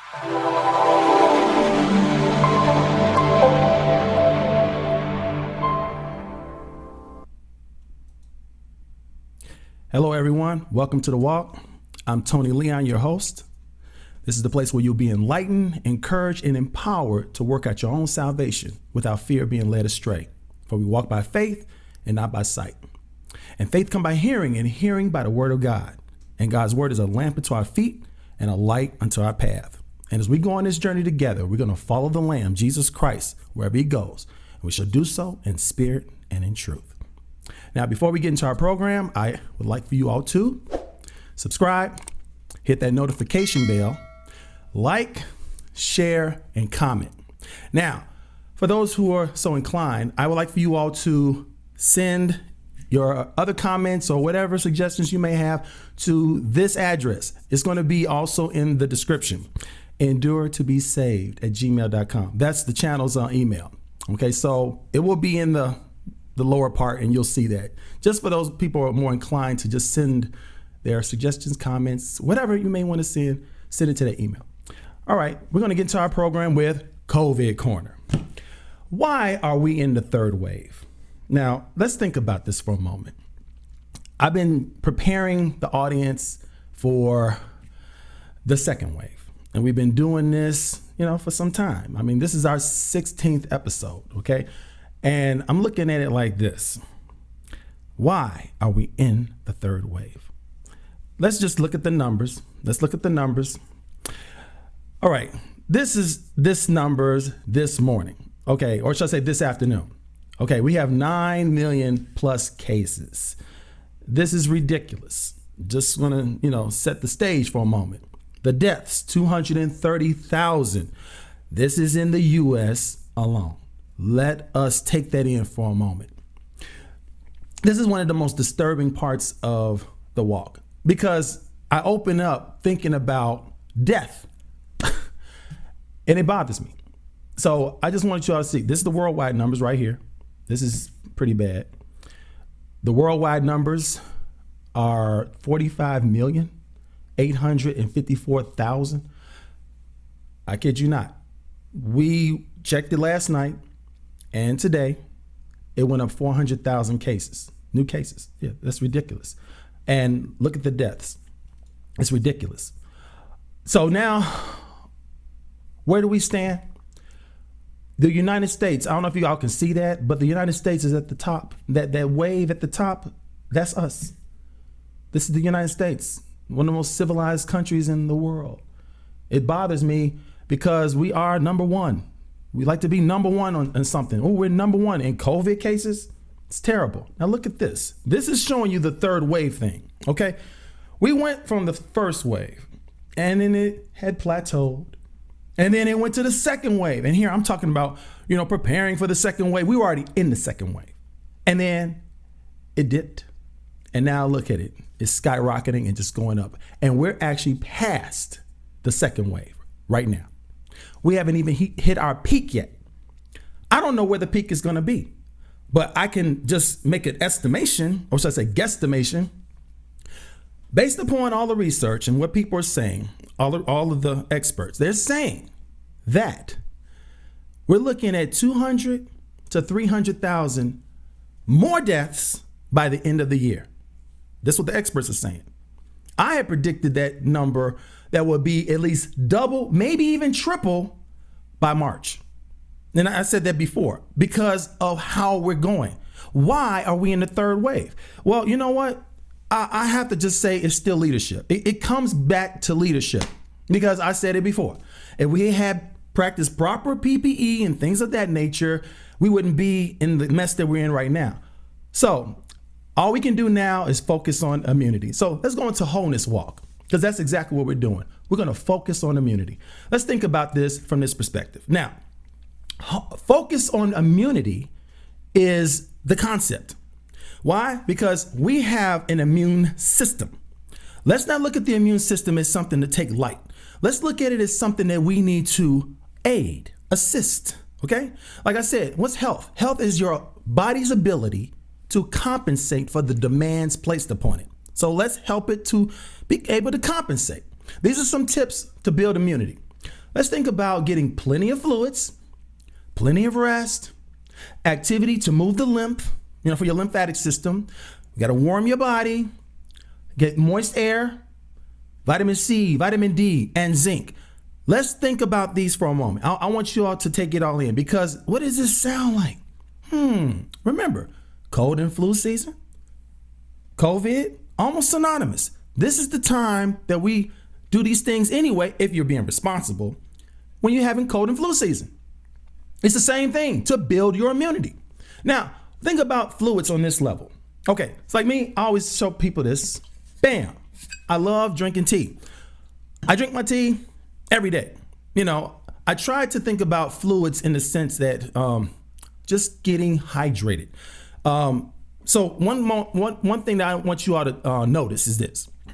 Hello, everyone. Welcome to The Walk. I'm Tony Leon, your host. This is the place where you'll be enlightened, encouraged, and empowered to work out your own salvation without fear of being led astray. For we walk by faith and not by sight. And faith comes by hearing, and hearing by the word of God. And God's word is a lamp unto our feet and a light unto our path. And as we go on this journey together, we're going to follow the Lamb, Jesus Christ, wherever he goes. And we shall do so in spirit and in truth. Now, before we get into our program, I would like for you all to subscribe, hit that notification bell, like, share, and comment. Now, for those who are so inclined, I would like for you all to send your other comments or whatever suggestions you may have to this address. It's going to be also in the description. enduretobesaved@gmail.com. That's the channel's email. Okay, so it will be in the lower part, and you'll see that. Just for those people who are more inclined to just send their suggestions, comments, whatever you may want to send it to that email. All right, we're going to get into our program with COVID Corner. Why are we in the third wave? Now, let's think about this for a moment. I've been preparing the audience for the second wave, and we've been doing this, for some time. I mean, this is our 16th episode, okay? And I'm looking at it like this. Why are we in the third wave? Let's just look at the numbers. All right, this numbers this morning, okay, or should I say this afternoon? Okay, we have 9 million plus cases. This is ridiculous. Just gonna, set the stage for a moment. The deaths, 230,000. This is in the US alone. Let us take that in for a moment. This is one of the most disturbing parts of the walk because I open up thinking about death. And it bothers me. So I just wanted you all to see, this is the worldwide numbers right here. This is pretty bad. The worldwide numbers are 45,854,000. I kid you not. We checked it last night, and today it went up 400,000 cases, new cases. Yeah, that's ridiculous. And look at the deaths. It's ridiculous. So now, where do we stand? The United States, I don't know if you all can see that, but the United States is at the top. That wave at the top, that's us. This is the United States, one of the most civilized countries in the world. It bothers me because we are number one. We like to be number one on something. Oh, we're number one in COVID cases. It's terrible. Now look at this. This is showing you the third wave thing, okay? We went from the first wave, and then it had plateaued. And then it went to the second wave. And here I'm talking about, preparing for the second wave. We were already in the second wave. And then it dipped. And now look at it. It's skyrocketing and just going up. And we're actually past the second wave right now. We haven't even hit our peak yet. I don't know where the peak is going to be, but I can just make an estimation, or should I say guesstimation, based upon all the research and what people are saying, all of the experts. They're saying that we're looking at 200 to 300,000 more deaths by the end of the year. That's what the experts are saying. I had predicted that number that would be at least double, maybe even triple by March. And I said that before because of how we're going. Why are we in the third wave? Well, you know what? I have to just say it's still leadership. It comes back to leadership because I said it before. If we had practiced proper PPE and things of that nature, we wouldn't be in the mess that we're in right now. So all we can do now is focus on immunity. So let's go into wholeness walk because that's exactly what we're doing. We're going to focus on immunity. Let's think about this from this perspective. Now, focus on immunity is the concept. Why? Because we have an immune system. Let's not look at the immune system as something to take light. Let's look at it as something that we need to aid, assist, okay? Like I said, what's health? Health is your body's ability to compensate for the demands placed upon it. So let's help it to be able to compensate. These are some tips to build immunity. Let's think about getting plenty of fluids, plenty of rest, activity to move the lymph, for your lymphatic system. You got to warm your body, get moist air, vitamin C, vitamin D, and zinc. Let's think about these for a moment. I want you all to take it all in, because what does this sound like? Remember, cold and flu season, COVID, almost synonymous. This is the time that we do these things anyway, if you're being responsible, when you're having cold and flu season. It's the same thing to build your immunity. Now, think about fluids on this level. Okay, it's like me, I always show people this. Bam, I love drinking tea. I drink my tea every day. I try to think about fluids in the sense that just getting hydrated. So one thing that I want you all to notice is this. A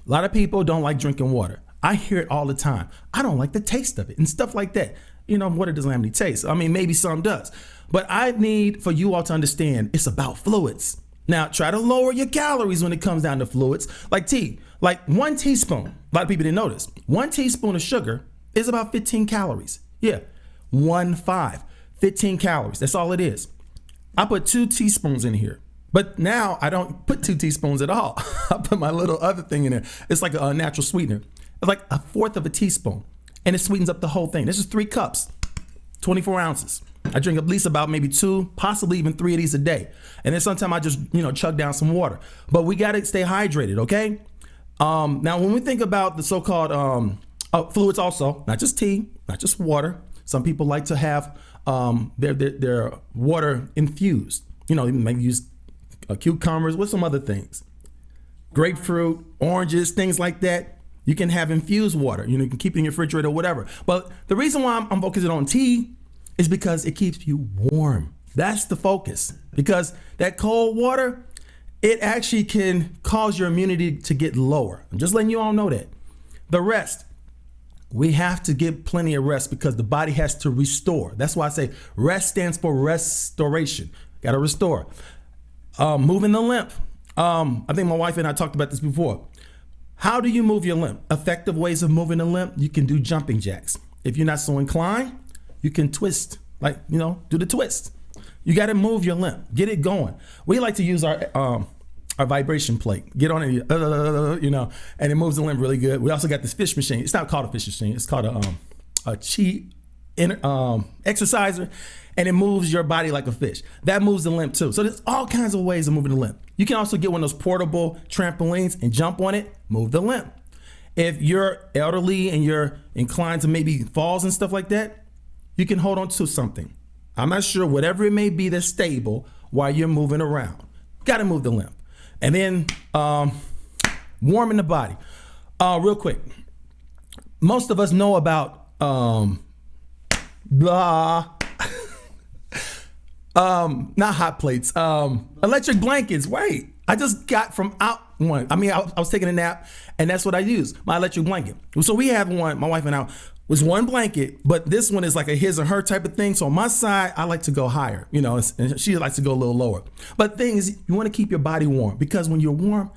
lot of people don't like drinking water. I hear it all the time. I don't like the taste of it and stuff like that. Water doesn't have any taste. I mean, maybe some does. But I need for you all to understand it's about fluids. Now, try to lower your calories when it comes down to fluids. Like tea, like 1 teaspoon. A lot of people didn't notice. 1 teaspoon of sugar is about 15 calories. Yeah, 15 calories. That's all it is. I put 2 teaspoons in here. But now I don't put 2 teaspoons at all. I put my little other thing in there. It's like a natural sweetener. It's like 1/4 of a teaspoon. And it sweetens up the whole thing. This is 3 cups, 24 ounces. I drink at least about maybe 2, possibly even 3 of these a day. And then sometimes I just, chug down some water. But we got to stay hydrated, okay? Now, when we think about the so-called fluids also, not just tea, not just water. Some people like to have their water infused. You might use cucumbers with some other things. Grapefruit, oranges, things like that. You can have infused water. You can keep it in your refrigerator or whatever. But the reason why I'm focusing on tea is because it keeps you warm. That's the focus. Because that cold water, it actually can cause your immunity to get lower. I'm just letting you all know that. The rest, we have to get plenty of rest because the body has to restore. That's why I say rest stands for restoration. Got to restore. Moving the lymph. I think my wife and I talked about this before. How do you move your lymph? Effective ways of moving the lymph, you can do jumping jacks. If you're not so inclined, you can twist, do the twist. You got to move your lymph, get it going. We like to use our vibration plate. Get on it, and it moves the lymph really good. We also got this fish machine. It's not called a fish machine. It's called a chi exerciser, and it moves your body like a fish. That moves the lymph too. So there's all kinds of ways of moving the lymph. You can also get one of those portable trampolines and jump on it, move the lymph. If you're elderly and you're inclined to maybe falls and stuff like that, you can hold on to something. I'm not sure, whatever it may be that's stable while you're moving around. Got to move the lymph. And then warming the body. Real quick, most of us know about not hot plates, electric blankets. Wait, I just got from out one. I was taking a nap, and that's what I use, my electric blanket. So we have one, my wife and I, was one blanket, but this one is like a his or her type of thing. So on my side, I like to go higher, and she likes to go a little lower. But the thing is, you want to keep your body warm, because when you're warm,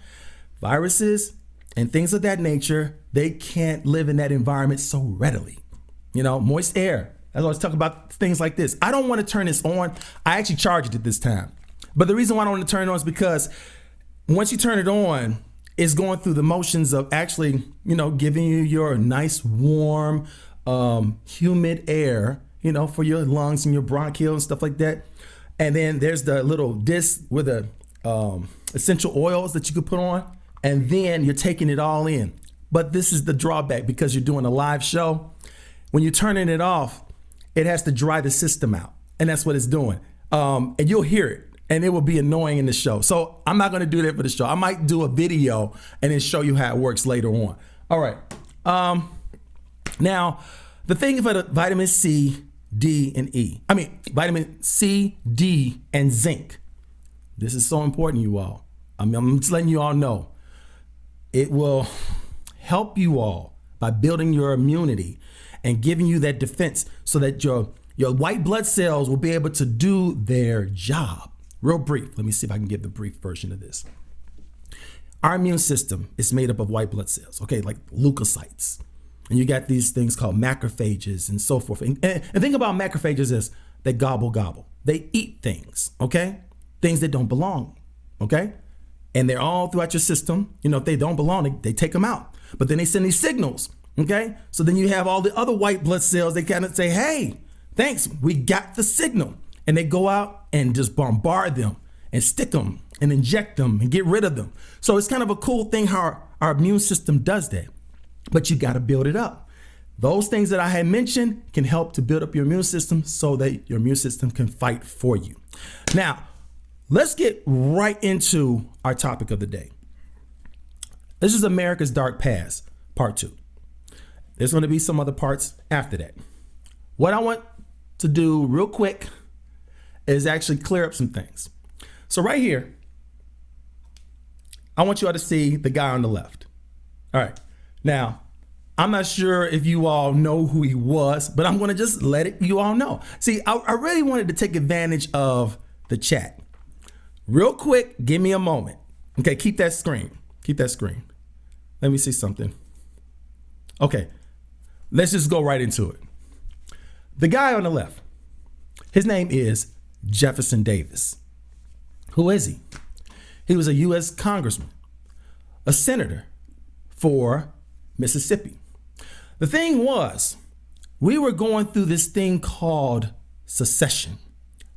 viruses and things of that nature, they can't live in that environment so readily. Moist air. I always talk about things like this. I don't want to turn this on. I actually charged it this time. But the reason why I don't want to turn it on is because once you turn it on, it's going through the motions of actually, giving you your nice, warm, humid air, for your lungs and your bronchial and stuff like that. And then there's the little disc with the essential oils that you could put on. And then you're taking it all in. But this is the drawback, because you're doing a live show. When you're turning it off, it has to dry the system out. And that's what it's doing. And you'll hear it. And it will be annoying in the show. So I'm not going to do that for the show. I might do a video and then show you how it works later on. All right. Now, the thing for the vitamin C, D, and E. Vitamin C, D, and zinc. This is so important, you all. I'm just letting you all know. It will help you all by building your immunity and giving you that defense so that your white blood cells will be able to do their job. Real brief. Let me see if I can give the brief version of this. Our immune system is made up of white blood cells, okay, like leukocytes. And you got these things called macrophages and so forth. And think about macrophages as they gobble, gobble. They eat things, okay? Things that don't belong, okay? And they're all throughout your system. You know, if they don't belong, they take them out. But then they send these signals, okay? So then you have all the other white blood cells. They kind of say, hey, thanks, we got the signal. And they go out and just bombard them and stick them and inject them and get rid of them. So it's kind of a cool thing how our immune system does that. But you got to build it up. Those things that I had mentioned can help to build up your immune system so that your immune system can fight for you. Now, let's get right into our topic of the day. This is America's Dark Past, part 2. There's going to be some other parts after that. What I want to do real quick is actually clear up some things. So right here, I want you all to see the guy on the left. All right. Now, I'm not sure if you all know who he was, but I'm going to just let you all know. See, I really wanted to take advantage of the chat. Real quick, give me a moment. Okay, keep that screen. Keep that screen. Let me see something. Okay, let's just go right into it. The guy on the left, his name is Jefferson Davis. Who is he? He was a U.S. congressman, a senator for Mississippi. The thing was, we were going through this thing called secession,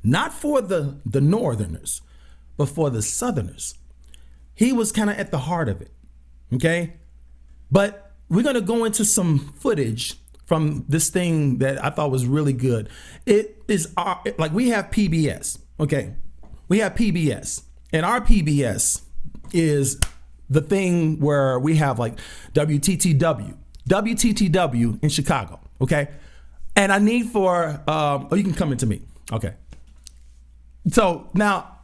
not for the Northerners, but for the Southerners. He was kind of at the heart of it, okay? But we're going to go into some footage from this thing that I thought was really good. It is like we have PBS, okay? We have PBS, and our PBS is the thing where we have like WTTW in Chicago, okay? And I need for, you can come into me, okay? So now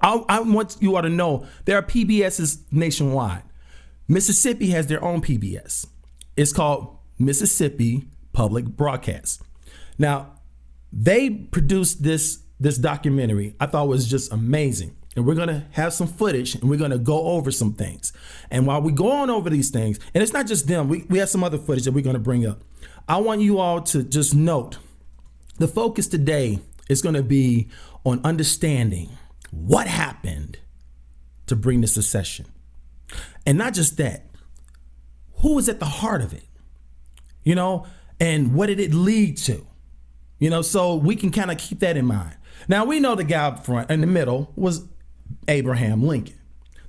I want you all to know there are PBSs nationwide. Mississippi has their own PBS. It's called Mississippi Public Broadcast. Now, they produced this documentary. I thought was just amazing. And we're going to have some footage and we're going to go over some things. And while we go on over these things, and it's not just them, we have some other footage that we're going to bring up. I want you all to just note the focus today is going to be on understanding what happened to bring the secession. And not just that, who was at the heart of it, you know, and what did it lead to, you know, so we can kind of keep that in mind. Now, we know the guy up front in the middle was Abraham Lincoln.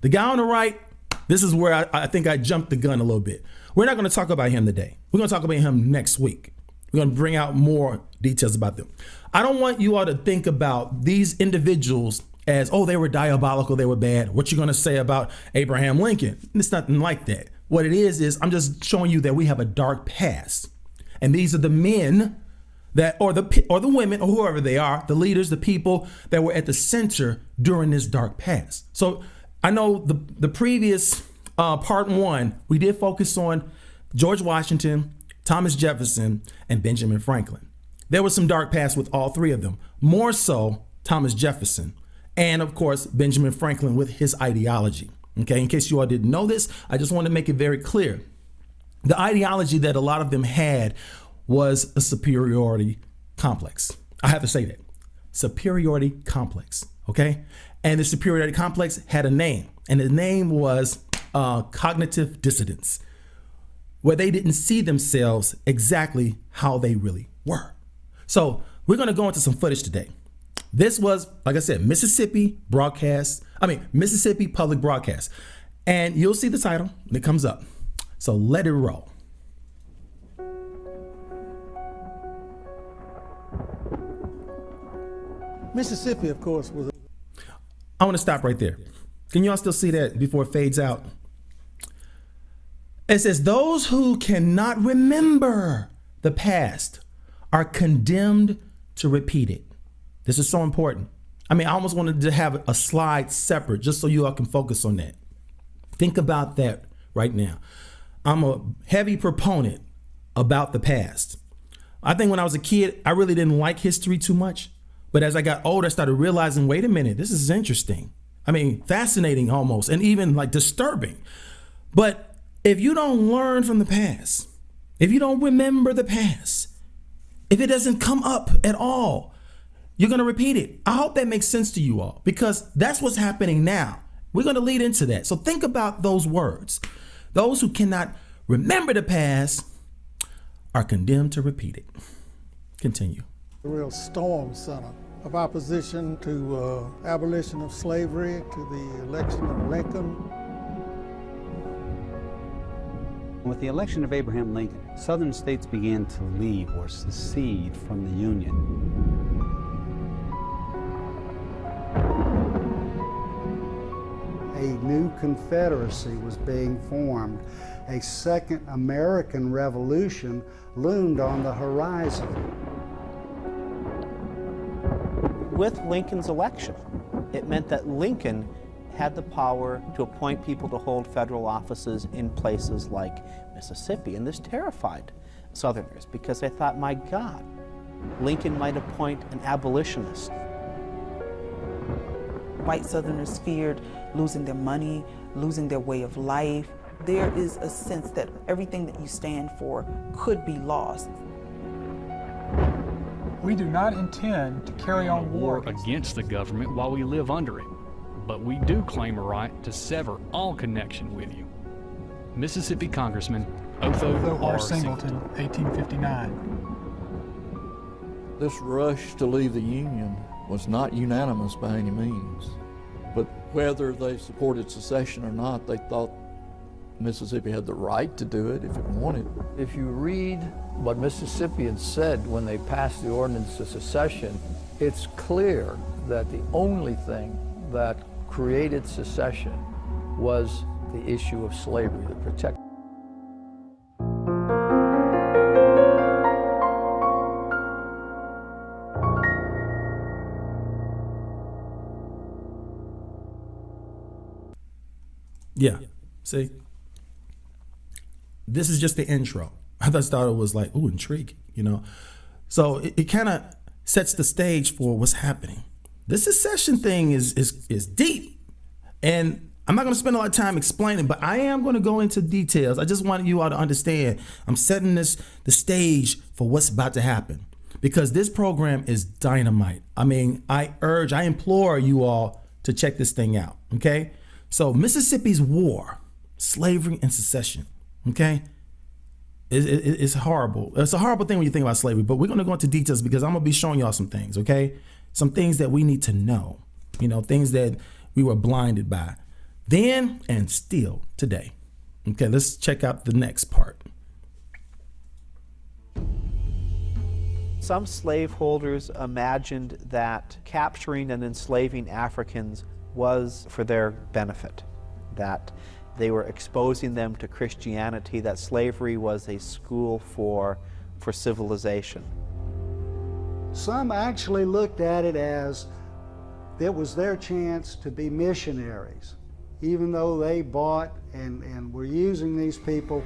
The guy on the right, this is where I think I jumped the gun a little bit. We're not going to talk about him today. We're going to talk about him next week. We're going to bring out more details about them. I don't want you all to think about these individuals as, oh, they were diabolical, they were bad. What you going to say about Abraham Lincoln? It's nothing like that. What it is I'm just showing you that we have a dark past. And these are the men that, or the women, or whoever they are, the leaders, the people that were at the center during this dark past. So I know the previous part 1, we did focus on George Washington, Thomas Jefferson, and Benjamin Franklin. There was some dark past with all 3 of them, more so Thomas Jefferson, and of course, Benjamin Franklin with his ideology. Okay, in case you all didn't know this, I just want to make it very clear. The ideology that a lot of them had was a superiority complex. I have to say that. Superiority complex, okay? And the superiority complex had a name, and the name was cognitive dissonance, where they didn't see themselves exactly how they really were. So we're going to go into some footage today. This was, like I said, Mississippi Public Broadcast. And you'll see the title when it comes up. So let it roll. Mississippi, of course, was. I want to stop right there. Can you all still see that before it fades out? It says, those who cannot remember the past are condemned to repeat it. This is so important. I mean, I almost wanted to have a slide separate just so you all can focus on that. Think about that right now. I'm a heavy proponent about the past. I think when I was a kid, I really didn't like history too much. But as I got older, I started realizing, wait a minute, this is interesting. I mean, fascinating almost, and even like disturbing. But if you don't learn from the past, if you don't remember the past, if it doesn't come up at all, you're going to repeat it. I hope that makes sense to you all, because that's what's happening now. We're going to lead into that. So think about those words. Those who cannot remember the past are condemned to repeat it. Continue. A real storm center of opposition to abolition of slavery, to the election of Lincoln. With the election of Abraham Lincoln, Southern states began to leave or secede from the Union. A new Confederacy was being formed. A second American Revolution loomed on the horizon. With Lincoln's election, it meant that Lincoln had the power to appoint people to hold federal offices in places like Mississippi. And this terrified Southerners because they thought, my God, Lincoln might appoint an abolitionist. White Southerners feared losing their money, losing their way of life. There is a sense that everything that you stand for could be lost. We do not intend to carry on war against the government while we live under it, but we do claim a right to sever all connection with you. Mississippi Congressman Otho R. Singleton, 1859. This rush to leave the Union was not unanimous by any means, but whether they supported secession or not, they thought Mississippi had the right to do it if it wanted. If you read what Mississippians said when they passed the ordinance of secession, it's clear that the only thing that created secession was the issue of slavery, the protect. Yeah, see, this is just the intro. I just thought it was like, ooh, intriguing, you know? So it kind of sets the stage for what's happening. This secession thing is deep, and I'm not going to spend a lot of time explaining, but I am going to go into details. I just want you all to understand I'm setting the stage for what's about to happen, because this program is dynamite. I mean, I implore you all to check this thing out, okay? So Mississippi's war, slavery and secession, okay? It's horrible. It's a horrible thing when you think about slavery, but we're going to go into details because I'm going to be showing y'all some things, okay? Some things that we need to know, you know, things that we were blinded by then and still today. Okay, let's check out the next part. Some slaveholders imagined that capturing and enslaving Africans was for their benefit, that they were exposing them to Christianity, that slavery was a school for civilization. Some actually looked at it as it was their chance to be missionaries, even though they bought and were using these people.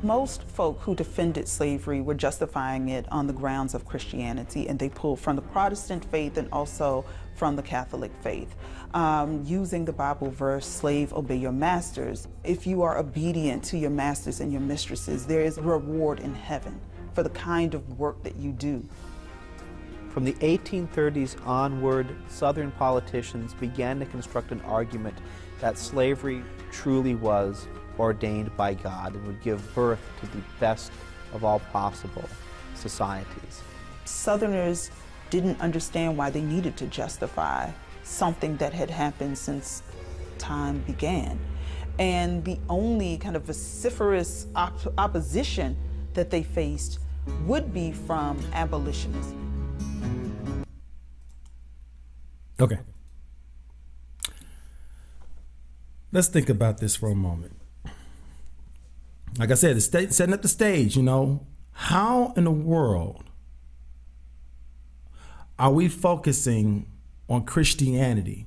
Most folk who defended slavery were justifying it on the grounds of Christianity, and they pulled from the Protestant faith and also from the Catholic faith, using the Bible verse, slave, obey your masters. If you are obedient to your masters and your mistresses, there is a reward in heaven for the kind of work that you do. From the 1830s onward, Southern politicians began to construct an argument that slavery truly was ordained by God and would give birth to the best of all possible societies. Southerners didn't understand why they needed to justify something that had happened since time began. And the only kind of vociferous opposition that they faced would be from abolitionists. Okay. Let's think about this for a moment. Like I said, it's setting up the stage, you know. How in the world are we focusing on Christianity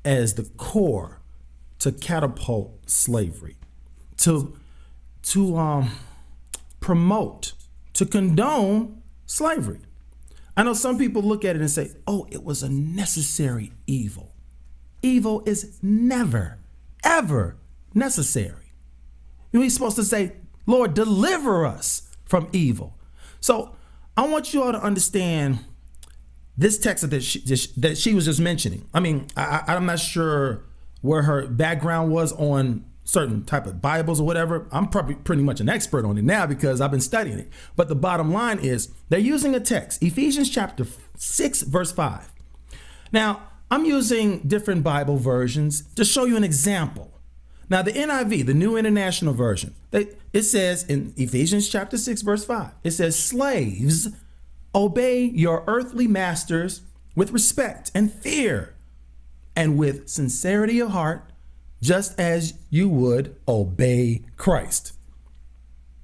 as the core to catapult slavery, to promote, to condone slavery? I know some people look at it and say, oh, it was a necessary evil. Evil is never, ever necessary. He's supposed to say, Lord, deliver us from evil. So I want you all to understand this text that she was just mentioning. I mean, I'm not sure where her background was on certain type of Bibles or whatever. I'm probably pretty much an expert on it now because I've been studying it. But the bottom line is they're using a text, Ephesians chapter 6, verse 5. Now, I'm using different Bible versions to show you an example. Now, the NIV, the New International Version, it says in Ephesians chapter 6, verse 5, it says, slaves, obey your earthly masters with respect and fear and with sincerity of heart, just as you would obey Christ.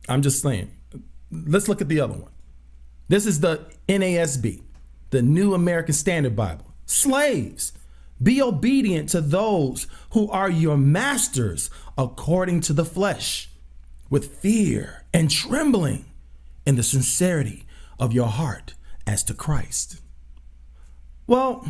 I'm just saying. Let's look at the other one. This is the NASB, the New American Standard Bible. Slaves, be obedient to those who are your masters according to the flesh, with fear and trembling in the sincerity of your heart as to Christ. Well,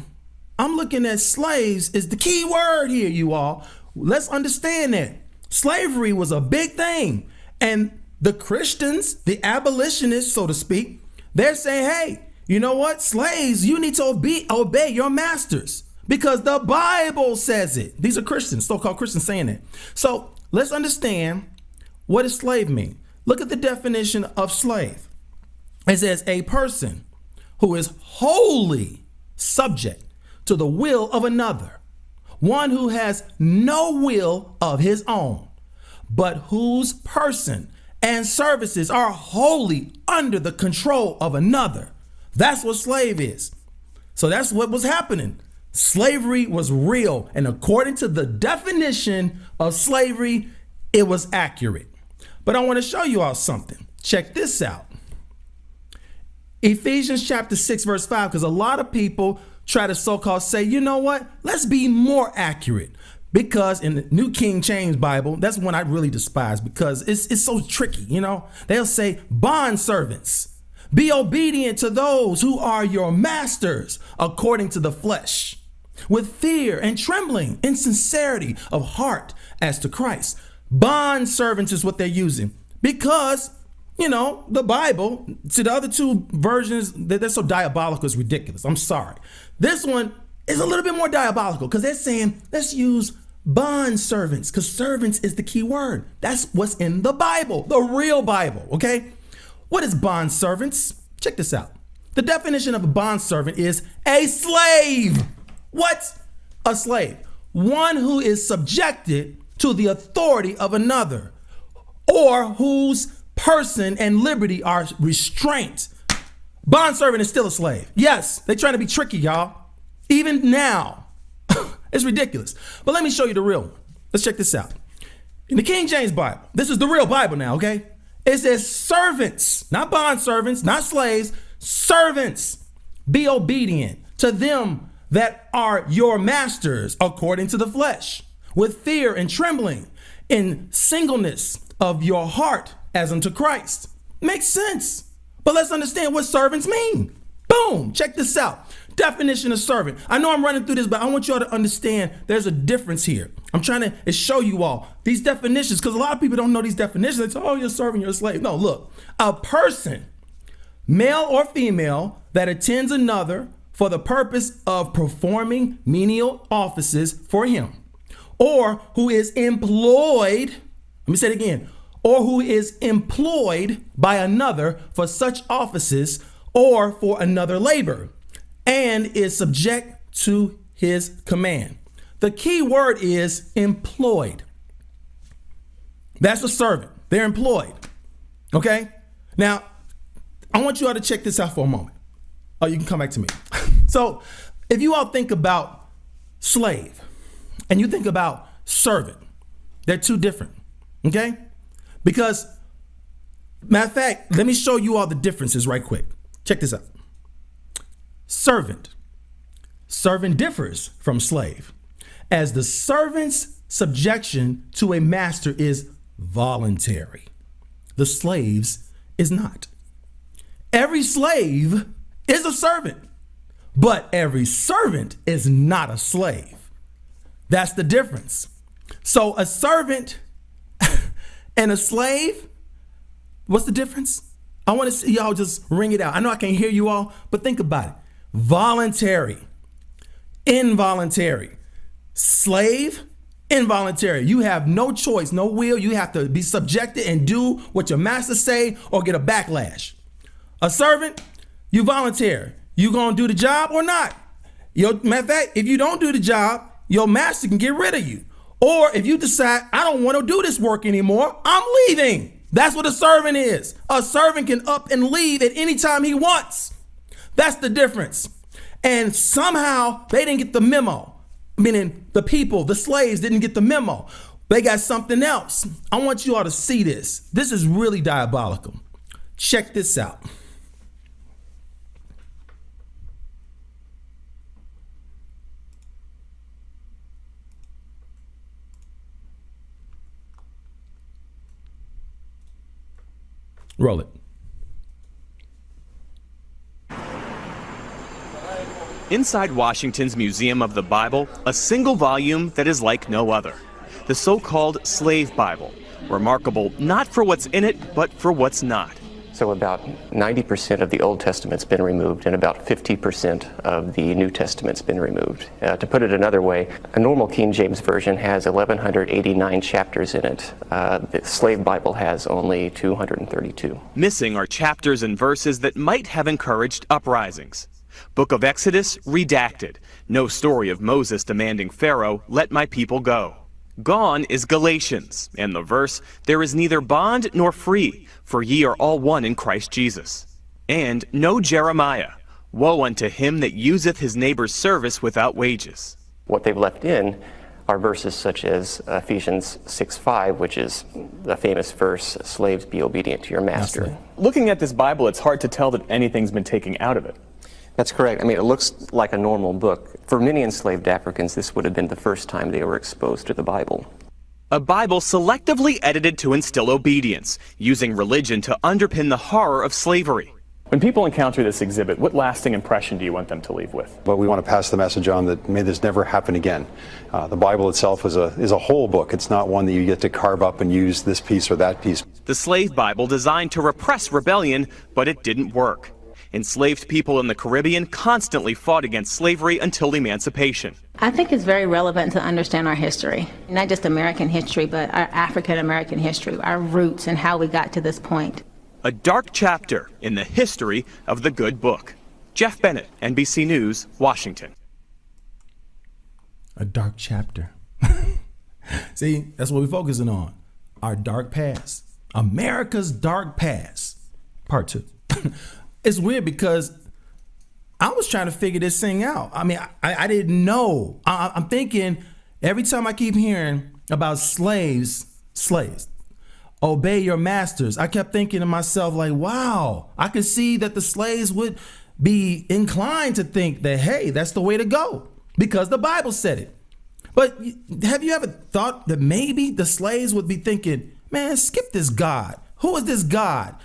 I'm looking at slaves is the key word here, you all. Let's understand that slavery was a big thing. And the Christians, the abolitionists, so to speak, they're saying, hey, you know what? Slaves, you need to obey your masters because the Bible says it. These are Christians, so-called Christians saying it. So let's understand, what does slave mean? Look at the definition of slave. It says a person who is wholly subject to the will of another, one who has no will of his own, but whose person and services are wholly under the control of another. That's what slave is. So that's what was happening. Slavery was real. And according to the definition of slavery, it was accurate. But I want to show you all something. Check this out. Ephesians chapter 6, verse 5, because a lot of people try to so-called say, you know what? Let's be more accurate. Because in the New King James Bible, that's one I really despise because it's so tricky, you know? They'll say, bond servants, be obedient to those who are your masters according to the flesh, with fear and trembling in sincerity of heart as to Christ. Bond servants is what they're using because, you know, the Bible, see the other two versions, they're so diabolical, it's ridiculous. I'm sorry. This one is a little bit more diabolical because they're saying, let's use bond servants because servants is the key word. That's what's in the Bible, the real Bible, okay? What is bond servants? Check this out. The definition of a bond servant is a slave. What? A slave. One who is subjected to the authority of another or whose person and liberty are restrained. Bond servant is still a slave. Yes, they're trying to be tricky, y'all. Even now. It's ridiculous. But let me show you the real one. Let's check this out. In the King James Bible, this is the real Bible now, okay? It says servants, not bond servants, not slaves, servants, be obedient to them that are your masters according to the flesh, with fear and trembling, in singleness of your heart as unto Christ. Makes sense. But let's understand what servants mean. Boom, check this out. Definition of servant. I know I'm running through this, but I want y'all to understand there's a difference here. I'm trying to show you all these definitions because a lot of people don't know these definitions. They say, oh, you're serving, you're a slave. No, look, a person, male or female, that attends another for the purpose of performing menial offices for him, or who is employed, let me say it again, or who is employed by another for such offices or for another labor, and is subject to his command. The key word is employed. That's a servant. They're employed. Okay? Now, I want you all to check this out for a moment. Oh, you can come back to me. So, if you all think about slave and you think about servant, they're two different. Okay? Because, matter of fact, let me show you all the differences right quick. Check this out. Servant. Servant differs from slave, as the servant's subjection to a master is voluntary. The slave's is not. Every slave is a servant, but every servant is not a slave. That's the difference. So a servant And a slave, what's the difference? I want to see y'all just ring it out. I know I can't hear you all, but think about it. Voluntary, involuntary, slave, involuntary. You have no choice, no will. You have to be subjected and do what your master say or get a backlash. A servant, you voluntary. You gonna do the job or not? Matter of fact, if you don't do the job, your master can get rid of you. Or if you decide, I don't want to do this work anymore, I'm leaving. That's what a servant is. A servant can up and leave at any time he wants. That's the difference. And somehow they didn't get the memo. Meaning the people, the slaves didn't get the memo. They got something else. I want you all to see this. This is really diabolical. Check this out. Roll it. Inside Washington's Museum of the Bible, a single volume that is like no other. The so-called Slave Bible. Remarkable not for what's in it, but for what's not. So about 90% of the Old Testament's been removed and about 50% of the New Testament's been removed. To put it another way, a normal King James Version has 1,189 chapters in it. The Slave Bible has only 232. Missing are chapters and verses that might have encouraged uprisings. Book of Exodus, redacted. No story of Moses demanding Pharaoh, let my people go. Gone is Galatians, and the verse, there is neither bond nor free, for ye are all one in Christ Jesus. And no Jeremiah, woe unto him that useth his neighbor's service without wages. What they've left in are verses such as Ephesians 6:5, which is the famous verse, slaves be obedient to your master. Right. Looking at this Bible, it's hard to tell that anything's been taken out of it. That's correct. I mean, it looks like a normal book. For many enslaved Africans, this would have been the first time they were exposed to the Bible. A Bible selectively edited to instill obedience, using religion to underpin the horror of slavery. When people encounter this exhibit, what lasting impression do you want them to leave with? But we want to pass the message on that may this never happen again. The Bible itself is a whole book. It's not one that you get to carve up and use this piece or that piece. The Slave Bible designed to repress rebellion, but it didn't work. Enslaved people in the Caribbean constantly fought against slavery until emancipation. I think it's very relevant to understand our history, not just American history, but our African American history, our roots and how we got to this point. A dark chapter in the history of the good book. Jeff Bennett, NBC News, Washington. A dark chapter. See, that's what we're focusing on. Our dark past. America's dark past. Part 2. It's weird because I was trying to figure this thing out. I mean, I didn't know. I'm thinking every time I keep hearing about slaves, obey your masters. I kept thinking to myself like, wow, I could see that the slaves would be inclined to think that, hey, that's the way to go because the Bible said it. But have you ever thought that maybe the slaves would be thinking, man, skip this God. Who is this God?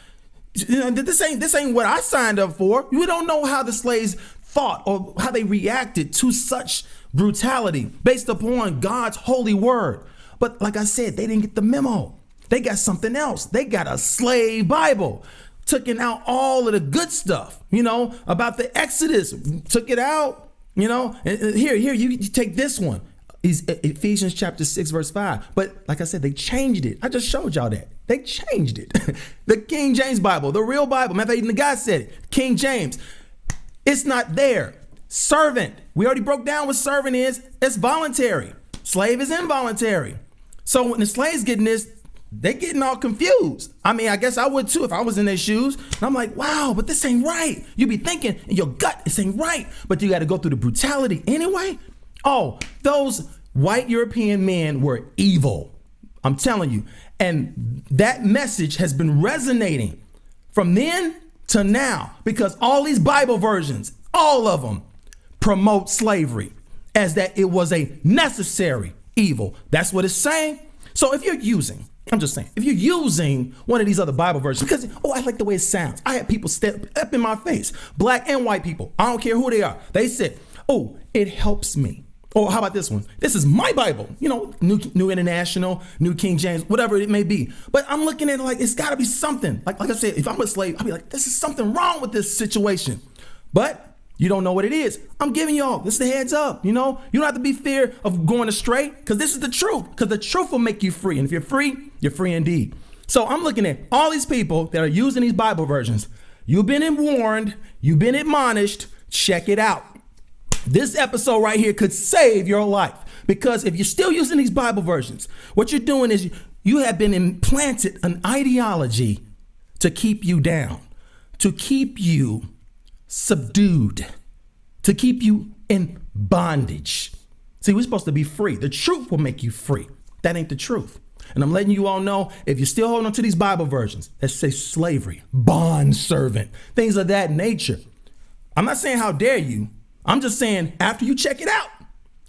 You know, this ain't what I signed up for. We don't know how the slaves thought or how they reacted to such brutality based upon God's holy word. But like I said, they didn't get the memo. They got something else. They got a slave Bible. Taking out all of the good stuff, you know, about the Exodus. Took it out, you know. And here, you take this one. Ephesians chapter 6, verse 5. But like I said, they changed it. I just showed y'all that. They changed it. The King James Bible, the real Bible. Matter of fact, even the guy said it. King James. It's not there. Servant. We already broke down what servant is. It's voluntary. Slave is involuntary. So when the slaves getting this, they're getting all confused. I mean, I guess I would too if I was in their shoes. And I'm like, wow, but this ain't right. You be thinking in your gut, this ain't right. But you got to go through the brutality anyway. Oh, those white European men were evil. I'm telling you. And that message has been resonating from then to now because all these Bible versions, all of them promote slavery as that it was a necessary evil. That's what it's saying. So if you're using, I'm just saying, if you're using one of these other Bible versions, because, I like the way it sounds. I had people step in my face, black and white people. I don't care who they are. They said, it helps me. Or how about this one? This is my Bible, you know, New International, New King James, whatever it may be. But I'm looking at it like it's got to be something. Like I said, if I'm a slave, I'll be like, this is something wrong with this situation. But you don't know what it is. I'm giving y'all, this is the heads up, you know. You don't have to be fear of going astray, because this is the truth, because the truth will make you free. And if you're free indeed. So I'm looking at all these people that are using these Bible versions. You've been warned, you've been admonished, check it out. This episode right here could save your life, because if you're still using these Bible versions, what you're doing is you have been implanted an ideology to keep you down, to keep you subdued, to keep you in bondage. See, we're supposed to be free. The truth will make you free. That ain't the truth. And I'm letting you all know, if you're still holding on to these Bible versions that say slavery, bond servant, things of that nature, I'm not saying how dare you. I'm just saying, after you check it out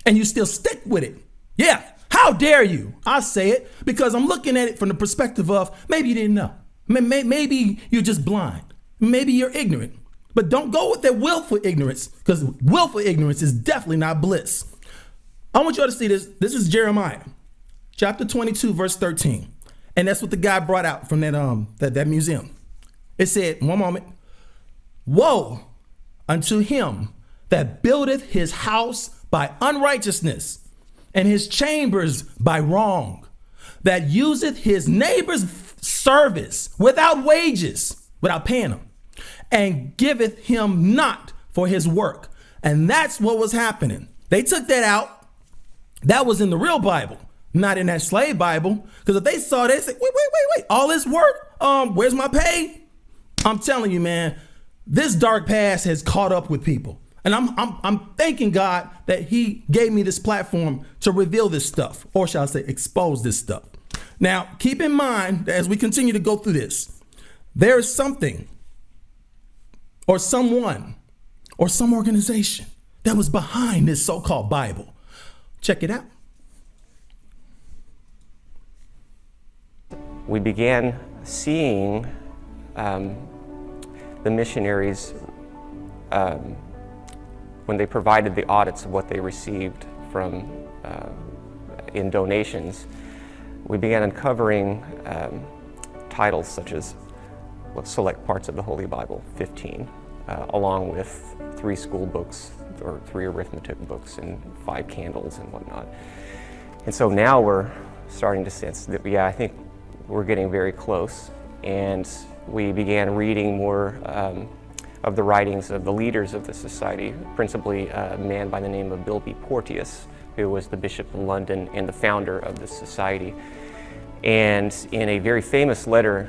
and you still stick with it, yeah, how dare you? I say it because I'm looking at it from the perspective of maybe you didn't know. Maybe you're just blind. Maybe you're ignorant. But don't go with that willful ignorance, because willful ignorance is definitely not bliss. I want you all to see this. This is Jeremiah, chapter 22, verse 13. And that's what the guy brought out from that museum. It said, one moment, woe unto him that buildeth his house by unrighteousness, and his chambers by wrong, that useth his neighbor's service without wages, without paying him, and giveth him not for his work. And that's what was happening. They took that out. That was in the real Bible, not in that slave Bible. Because if they saw that, they say, wait, all this work, where's my pay? I'm telling you, man, this dark past has caught up with people. And I'm thanking God that he gave me this platform to reveal this stuff, or shall I say expose this stuff. Now, keep in mind that as we continue to go through this, there is something or someone or some organization that was behind this so-called Bible. Check it out. We began seeing the missionaries when they provided the audits of what they received from in donations. We began uncovering titles such as select parts of the Holy Bible, 15, along with 3 school books or 3 arithmetic books and 5 candles and whatnot. And so now we're starting to sense that, yeah, I think we're getting very close. And we began reading more of the writings of the leaders of the society, principally a man by the name of Bilby Porteous, who was the Bishop of London and the founder of the society. And in a very famous letter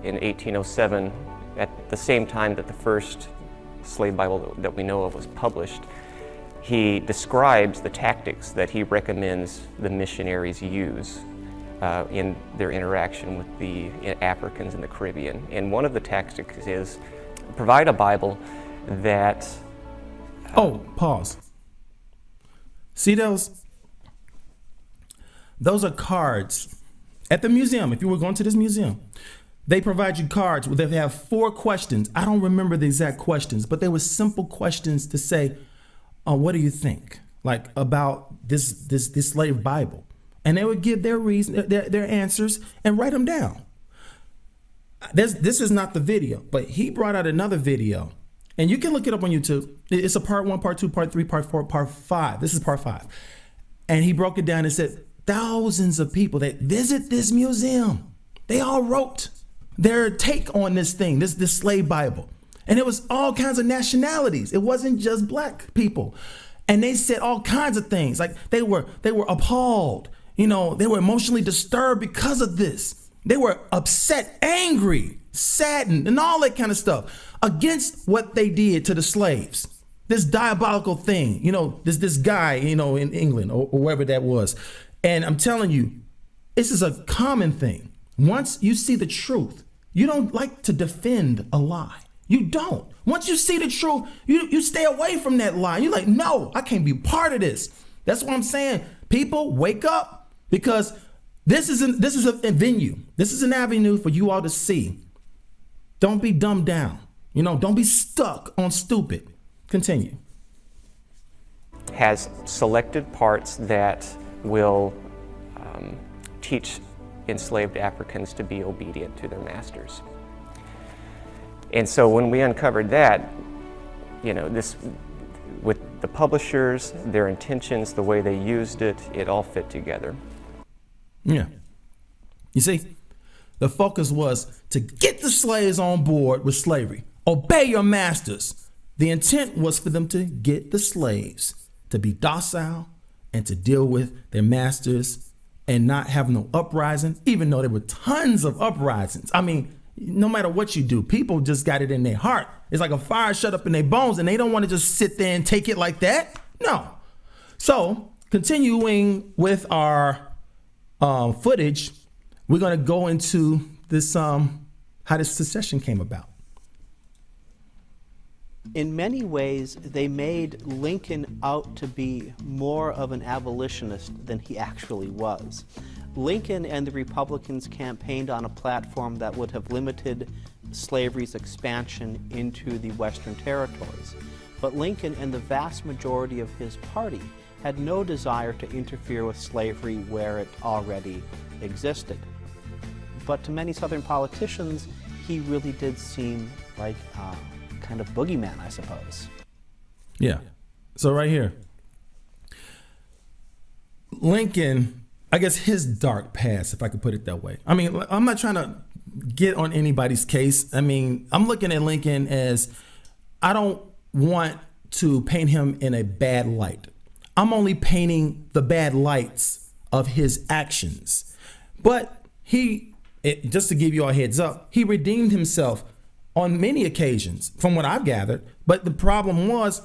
in 1807, at the same time that the first slave Bible that we know of was published, he describes the tactics that he recommends the missionaries use in their interaction with the Africans in the Caribbean. And one of the tactics is provide a Bible that... Pause. See those? Those are cards. At the museum, if you were going to this museum, they provide you cards where they have 4 questions. I don't remember the exact questions, but they were simple questions to say, what do you think? Like about this slave Bible. And they would give their reason, their answers, and write them down. This is not the video, but he brought out another video, and you can look it up on YouTube. It's a part 1, part 2, part 3, part 4, part 5. This is part 5. And he broke it down and said thousands of people that visit this museum, they all wrote their take on this thing, this slave Bible. And it was all kinds of nationalities. It wasn't just black people. And they said all kinds of things. Like they were appalled. You know, they were emotionally disturbed because of this. They were upset, angry, saddened, and all that kind of stuff against what they did to the slaves. This diabolical thing, you know, this guy, you know, in England or wherever that was. And I'm telling you, this is a common thing. Once you see the truth, you don't like to defend a lie. You don't. Once you see the truth, you stay away from that lie. You're like, no, I can't be part of this. That's what I'm saying. People, wake up, because this is a venue. This is an avenue for you all to see. Don't be dumbed down. You know, don't be stuck on stupid. Continue. has selected parts that will teach enslaved Africans to be obedient to their masters. And so when we uncovered that, you know, this, with the publishers, their intentions, the way they used it, it all fit together. Yeah. You see, the focus was to get the slaves on board with slavery. Obey your masters. The intent was for them to get the slaves to be docile and to deal with their masters and not have no uprising, even though there were tons of uprisings. I mean, no matter what you do, people just got it in their heart. It's like a fire shut up in their bones, and they don't want to just sit there and take it like that. No. So, continuing with our footage, we're going to go into this, how this secession came about. In many ways, they made Lincoln out to be more of an abolitionist than he actually was. Lincoln and the Republicans campaigned on a platform that would have limited slavery's expansion into the Western territories. But Lincoln and the vast majority of his party had no desire to interfere with slavery where it already existed. But to many Southern politicians, he really did seem like kind of boogeyman, I suppose. Yeah. So right here, Lincoln, I guess his dark past, if I could put it that way. I mean, I'm not trying to get on anybody's case. I mean, I'm looking at Lincoln as, I don't want to paint him in a bad light. I'm only painting the bad lights of his actions. But just to give you all a heads up, he redeemed himself on many occasions, from what I've gathered. But the problem was,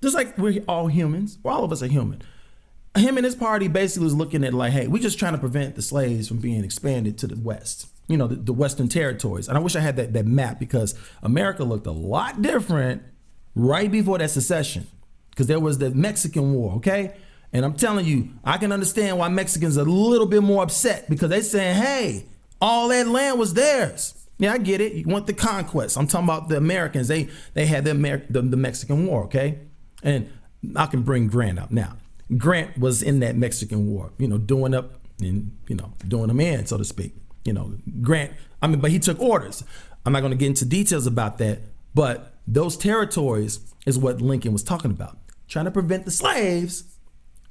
just like we're all humans, all of us are human. Him and his party basically was looking at like, hey, we're just trying to prevent the slaves from being expanded to the West, you know, the Western territories. And I wish I had that map, because America looked a lot different right before that secession, because there was the Mexican War, okay? And I'm telling you, I can understand why Mexicans are a little bit more upset, because they're saying, hey, all that land was theirs. Yeah, I get it. You want the conquest. I'm talking about the Americans. They had the Mexican War, okay? And I can bring Grant up now. Grant was in that Mexican War, you know, doing up and, you know, doing them in, so to speak. You know, Grant, I mean, but he took orders. I'm not going to get into details about that, but those territories is what Lincoln was talking about, trying to prevent the slaves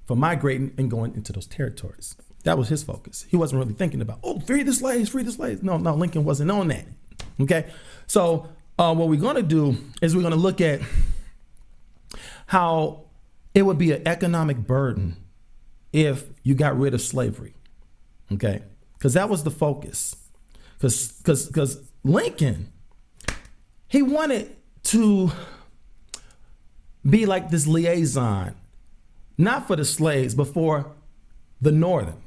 from migrating and going into those territories. That was his focus. He wasn't really thinking about, oh, free the slaves, free the slaves. No, Lincoln wasn't on that. Okay. So what we're going to do is we're going to look at how it would be an economic burden if you got rid of slavery. Okay. Because that was the focus. Because Lincoln, he wanted to be like this liaison, not for the slaves, but for the Northerners.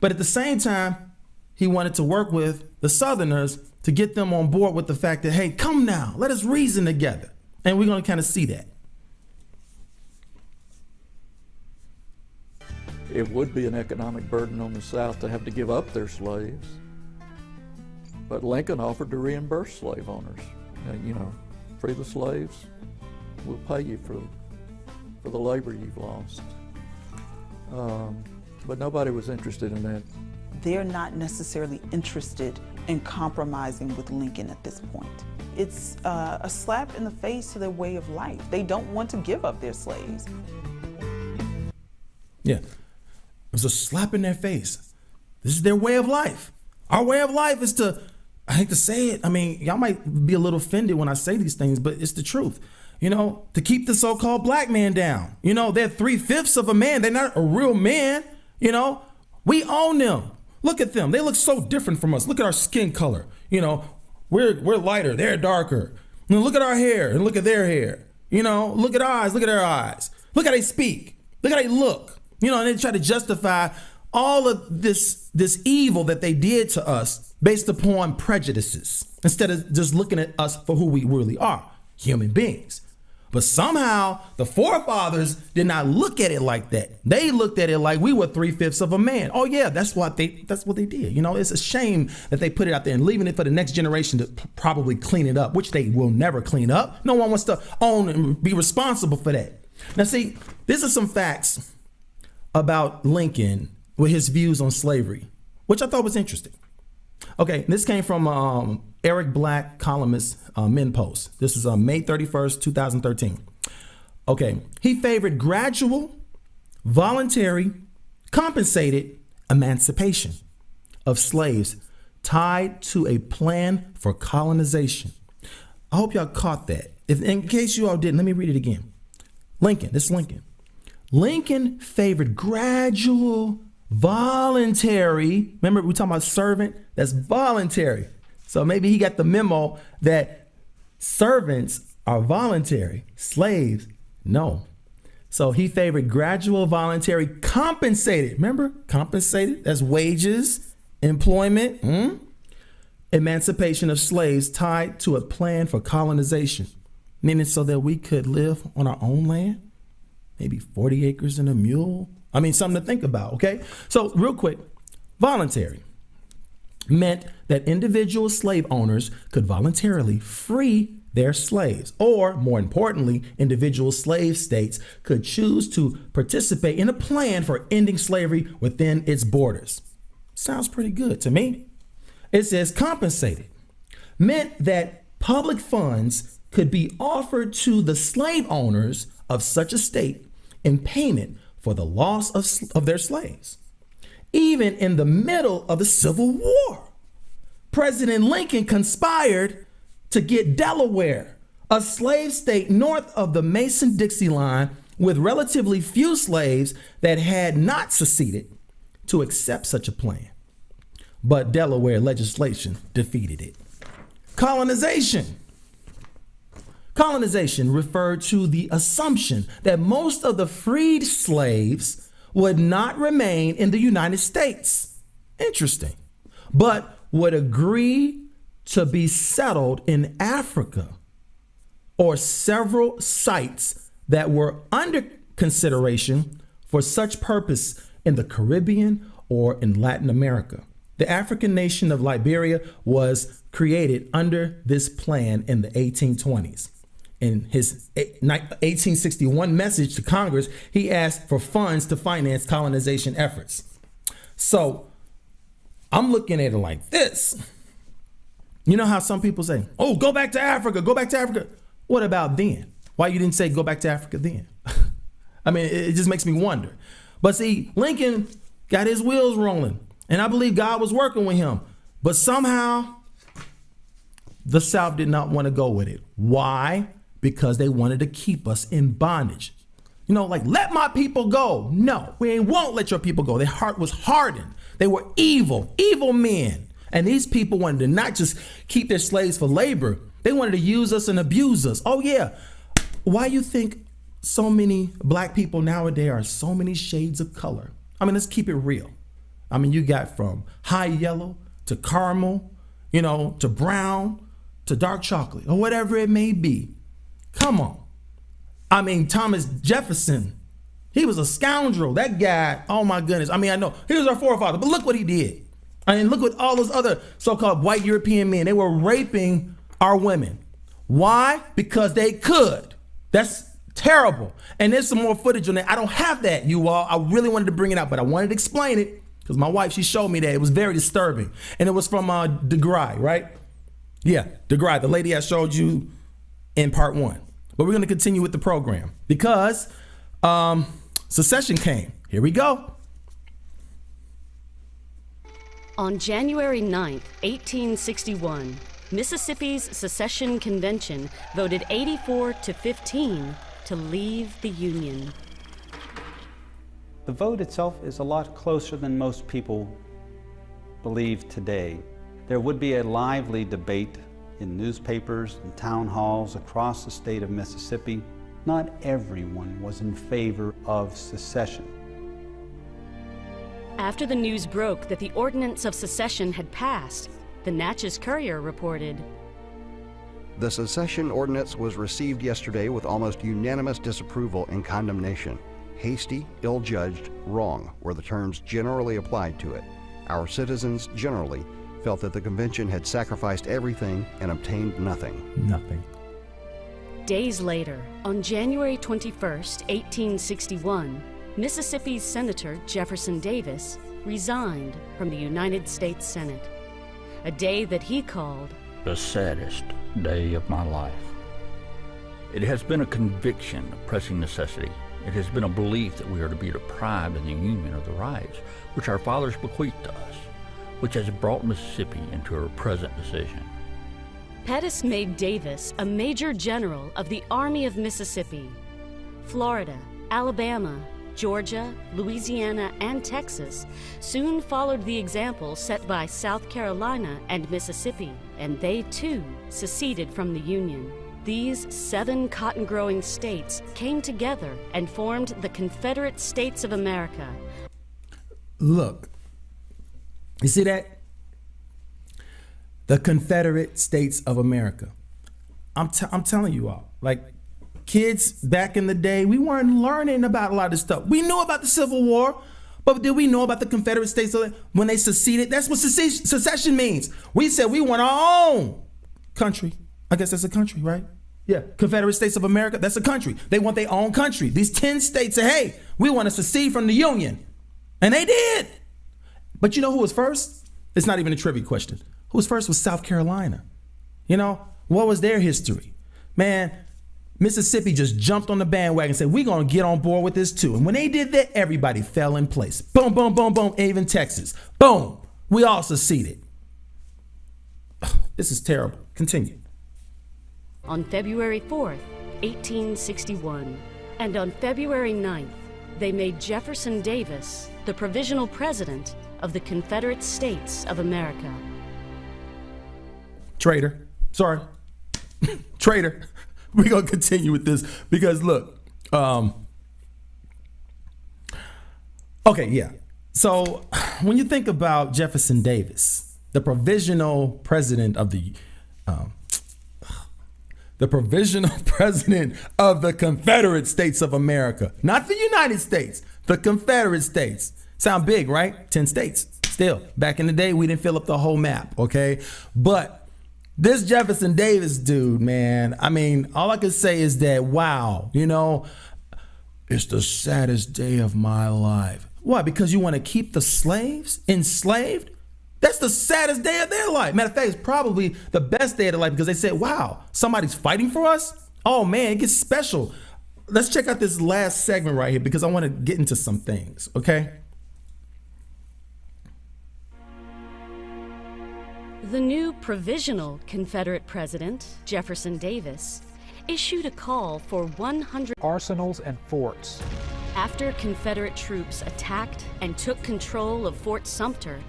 But at the same time, he wanted to work with the Southerners to get them on board with the fact that, hey, come now, let us reason together. And we're going to kind of see that. It would be an economic burden on the South to have to give up their slaves. But Lincoln offered to reimburse slave owners. And, you know, free the slaves, we'll pay you for the labor you've lost. But nobody was interested in that. They're not necessarily interested in compromising with Lincoln at this point. It's a slap in the face to their way of life. They don't want to give up their slaves. Yeah, it was a slap in their face. This is their way of life. Our way of life is to, I hate to say it, I mean, y'all might be a little offended when I say these things, but it's the truth. You know, to keep the so-called black man down. You know, they're 3/5 of a man. They're not a real man. You know, we own them. Look at them. They look so different from us. Look at our skin color. You know, we're lighter. They're darker. You know, look at our hair and look at their hair. You know, look at our eyes. Look at their eyes. Look how they speak. Look how they look. You know, and they try to justify all of this evil that they did to us based upon prejudices instead of just looking at us for who we really are, human beings. But somehow the forefathers did not look at it like that. They looked at it like we were 3/5 of a man. Oh yeah, that's what they did. You know, it's a shame that they put it out there and leaving it for the next generation to probably clean it up, which they will never clean up. No one wants to own and be responsible for that. Now, see, these are some facts about Lincoln with his views on slavery, which I thought was interesting. Okay, this came from Eric Black, columnist, Men Post. This is May 31st, 2013. Okay, he favored gradual, voluntary, compensated emancipation of slaves tied to a plan for colonization. I hope y'all caught that. If in case you all didn't, let me read it again. Lincoln, this is Lincoln. Lincoln favored gradual, voluntary. Remember, we talking about servant? That's voluntary. So maybe he got the memo that servants are voluntary, slaves, no. So he favored gradual, voluntary, compensated. Remember, compensated, that's wages, employment, emancipation of slaves tied to a plan for colonization, meaning so that we could live on our own land, maybe 40 acres and a mule. I mean, something to think about, okay? So real quick, voluntary meant that individual slave owners could voluntarily free their slaves, or more importantly, individual slave states could choose to participate in a plan for ending slavery within its borders. Sounds pretty good to me. It says compensated meant that public funds could be offered to the slave owners of such a state in payment for the loss of their slaves. Even in the middle of the Civil War, President Lincoln conspired to get Delaware, a slave state north of the Mason-Dixie line with relatively few slaves that had not seceded, to accept such a plan. But Delaware legislation defeated it. Colonization. Colonization referred to the assumption that most of the freed slaves would not remain in the United States. Interesting. But would agree to be settled in Africa or several sites that were under consideration for such purpose in the Caribbean or in Latin America. The African nation of Liberia was created under this plan in the 1820s. In his 1861 message to Congress, he asked for funds to finance colonization efforts. So I'm looking at it like this. You know how some people say, oh, go back to Africa, go back to Africa. What about then? Why you didn't say go back to Africa then? I mean, it just makes me wonder. But see, Lincoln got his wheels rolling, and I believe God was working with him. But somehow, the South did not want to go with it. Why? Because they wanted to keep us in bondage. You know, like, let my people go. No, we won't let your people go. Their heart was hardened. They were evil, evil men. And these people wanted to not just keep their slaves for labor, they wanted to use us and abuse us. Oh yeah, why you think so many black people nowadays are so many shades of color? I mean, let's keep it real. I mean, you got from high yellow to caramel, you know, to brown, to dark chocolate, or whatever it may be. Come on. I mean, Thomas Jefferson, he was a scoundrel. That guy, oh my goodness. I mean, I know he was our forefather, but look what he did. I mean, look what all those other so-called white European men, they were raping our women. Why? Because they could. That's terrible. And there's some more footage on that. I don't have that, you all. I really wanted to bring it out, but I wanted to explain it because my wife, she showed me that. It was very disturbing. And it was from DeGry, right? Yeah, DeGry, the lady I showed you in part 1. But we're going to continue with the program because secession came. Here we go. On January 9th, 1861, Mississippi's secession convention voted 84-15 to leave the Union. The vote itself is a lot closer than most people believe today. There would be a lively debate in newspapers and town halls across the state of Mississippi. Not everyone was in favor of secession. After the news broke that the Ordinance of Secession had passed, the Natchez Courier reported, "The secession ordinance was received yesterday with almost unanimous disapproval and condemnation. Hasty, ill-judged, wrong were the terms generally applied to it. Our citizens generally felt that the convention had sacrificed everything and obtained nothing." Nothing. Days later, on January 21, 1861, Mississippi's Senator Jefferson Davis resigned from the United States Senate, a day that he called the saddest day of my life. It has been a conviction of pressing necessity. It has been a belief that we are to be deprived in the Union of the rights which our fathers bequeathed to us, which has brought Mississippi into her present decision. Pettus made Davis a major general of the Army of Mississippi. Florida, Alabama, Georgia, Louisiana, and Texas soon followed the example set by South Carolina and Mississippi, and they too seceded from the Union. These 7 cotton-growing states came together and formed the Confederate States of America. Look, you see that? The Confederate States of America. I'm telling you all, like, kids back in the day, we weren't learning about a lot of this stuff. We knew about the Civil War, but did we know about the Confederate States when they seceded? That's what secession means. We said we want our own country. I guess that's a country, right? Yeah, Confederate States of America, that's a country. They want their own country. These 10 states say, hey, we want to secede from the Union. And they did. But you know who was first? It's not even a trivia question. Who was first was South Carolina. You know, what was their history? Man, Mississippi just jumped on the bandwagon and said, we're going to get on board with this too. And when they did that, everybody fell in place. Boom, boom, boom, boom, even Texas. Boom, we all seceded. This is terrible. Continue. On February 4th, 1861, and on February 9th, they made Jefferson Davis the provisional president of the Confederate States of America. Traitor. Sorry. Traitor. We're going to continue with this because look, okay, yeah. So when you think about Jefferson Davis, the provisional president of the Confederate States of America, not the United States, the Confederate States. Sound big, right? 10 states. Still, back in the day, we didn't fill up the whole map, okay? But this Jefferson Davis dude, man, I mean, all I can say is that, wow, you know, it's the saddest day of my life. Why? Because you want to keep the slaves enslaved? That's the saddest day of their life. Matter of fact, it's probably the best day of their life because they said, wow, somebody's fighting for us? Oh man, it gets special. Let's check out this last segment right here because I want to get into some things, okay? The new provisional Confederate president, Jefferson Davis, issued a call for 100 arsenals and forts. After Confederate troops attacked and took control of Fort Sumter,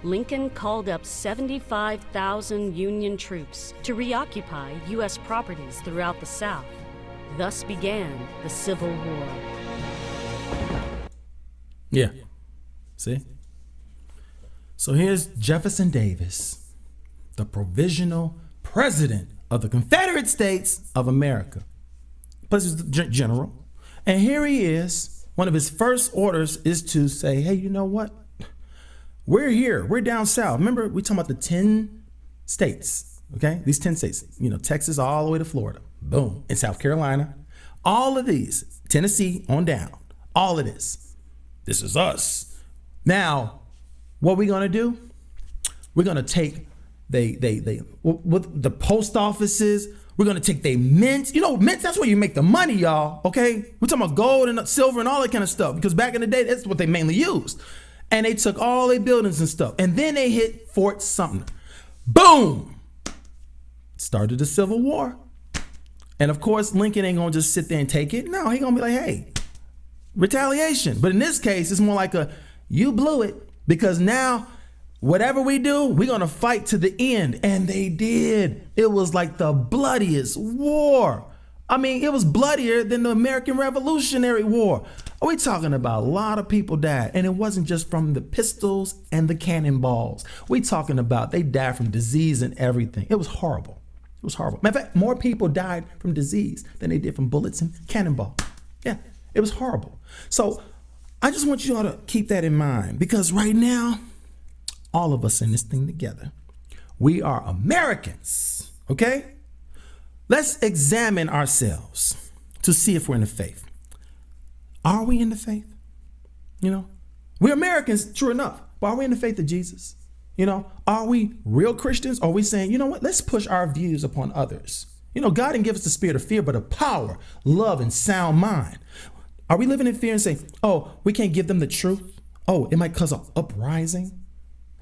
Lincoln called up 75,000 Union troops to reoccupy U.S. properties throughout the South. Thus began the Civil War. Yeah. See? So here's Jefferson Davis, the provisional president of the Confederate States of America. Plus he's the general. And here he is. One of his first orders is to say, hey, you know what? We're here. We're down south. Remember, we're talking about the 10 states, okay? These 10 states, you know, Texas all the way to Florida. Boom. In South Carolina. All of these, Tennessee on down. All of this. This is us. Now, what we're going to do? We're going to take what the post offices. We're going to take their mints. You know, mints, that's where you make the money, y'all, okay? We're talking about gold and silver and all that kind of stuff because back in the day, that's what they mainly used. And they took all their buildings and stuff. And then they hit Fort Sumter. Boom! Started the Civil War. And of course, Lincoln ain't gonna just sit there and take it. No, he gonna be like, hey, retaliation. But in this case, it's more like you blew it because now whatever we do, we're gonna fight to the end. And they did. It was like the bloodiest war. I mean, it was bloodier than the American Revolutionary War. We're talking about a lot of people died, and it wasn't just from the pistols and the cannonballs. We're talking about they died from disease and everything. It was horrible. It was horrible. Matter of fact, more people died from disease than they did from bullets and cannonball. Yeah, it was horrible. So I just want you all to keep that in mind because right now, all of us in this thing together, we are Americans, okay? let's examine ourselves to see if we're in the faith. Are we in the faith? You know, we're Americans, true enough, but are we in the faith of Jesus? You know, are we real Christians? Or are we saying, you know what, let's push our views upon others? You know, God didn't give us the spirit of fear, but of power, love, and sound mind. Are we living in fear and saying, oh, we can't give them the truth? Oh, it might cause an uprising.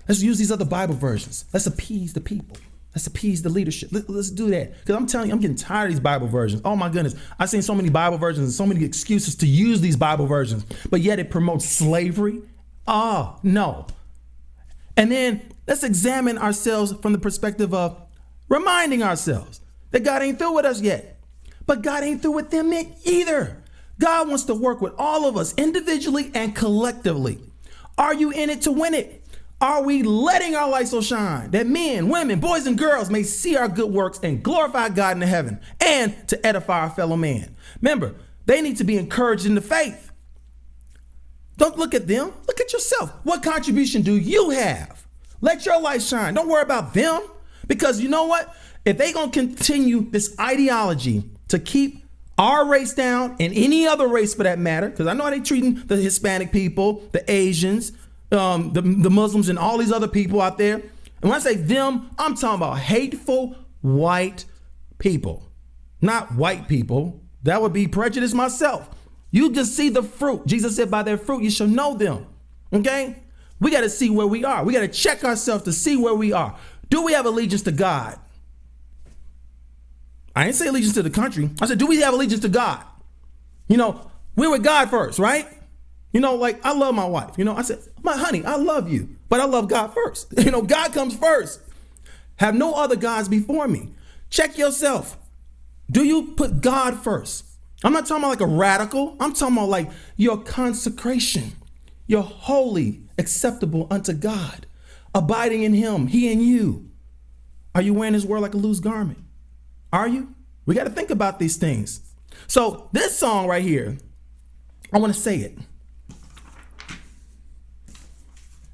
Let's use these other Bible versions. Let's appease the people. Let's appease the leadership. Let's do that. Because I'm telling you, I'm getting tired of these Bible versions. Oh my goodness. I've seen so many Bible versions and so many excuses to use these Bible versions, but yet it promotes slavery. Oh, no. And then let's examine ourselves from the perspective of reminding ourselves that God ain't through with us yet, but God ain't through with them either. God wants to work with all of us individually and collectively. Are you in it to win it? Are we letting our light so shine that men, women, boys, and girls may see our good works and glorify God in heaven and to edify our fellow man? Remember, they need to be encouraged in the faith. Don't look at them. Look at yourself. What contribution do you have? Let your light shine. Don't worry about them, because you know what? If they're going to continue this ideology to keep our race down and any other race for that matter, because I know how they're treating the Hispanic people, the Asians, the Muslims, and all these other people out there. And when I say them, I'm talking about hateful white people, not white people. That would be prejudice myself. You just see the fruit. Jesus said, by their fruit, you shall know them. Okay? We got to see where we are. We got to check ourselves to see where we are. Do we have allegiance to God? I didn't say allegiance to the country. I said, do we have allegiance to God? You know, we're with God first, right? You know, like I love my wife. You know, I said, my honey, I love you, but I love God first. You know, God comes first. Have no other gods before me. Check yourself. Do you put God first? I'm not talking about like a radical. I'm talking about like your consecration. You're holy, acceptable unto God, abiding in him, he in you. Are you wearing his word like a loose garment? Are you? We got to think about these things. So this song right here, I want to say it.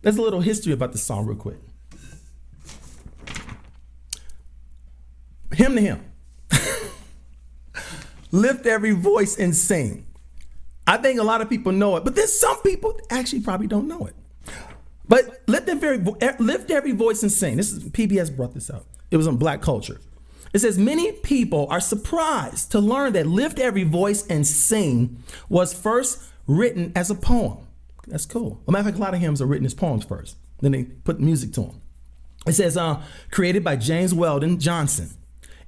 There's a little history about this song real quick. Hymn to him. Lift every voice and sing. I think a lot of people know it, but there's some people actually probably don't know it. But lift every voice and sing. This is PBS brought this up. It was on Black Culture. It says, many people are surprised to learn that Lift Every Voice and Sing was first written as a poem. That's cool. As a matter of fact, a lot of hymns are written as poems first. Then they put music to them. It says, created by James Weldon Johnson.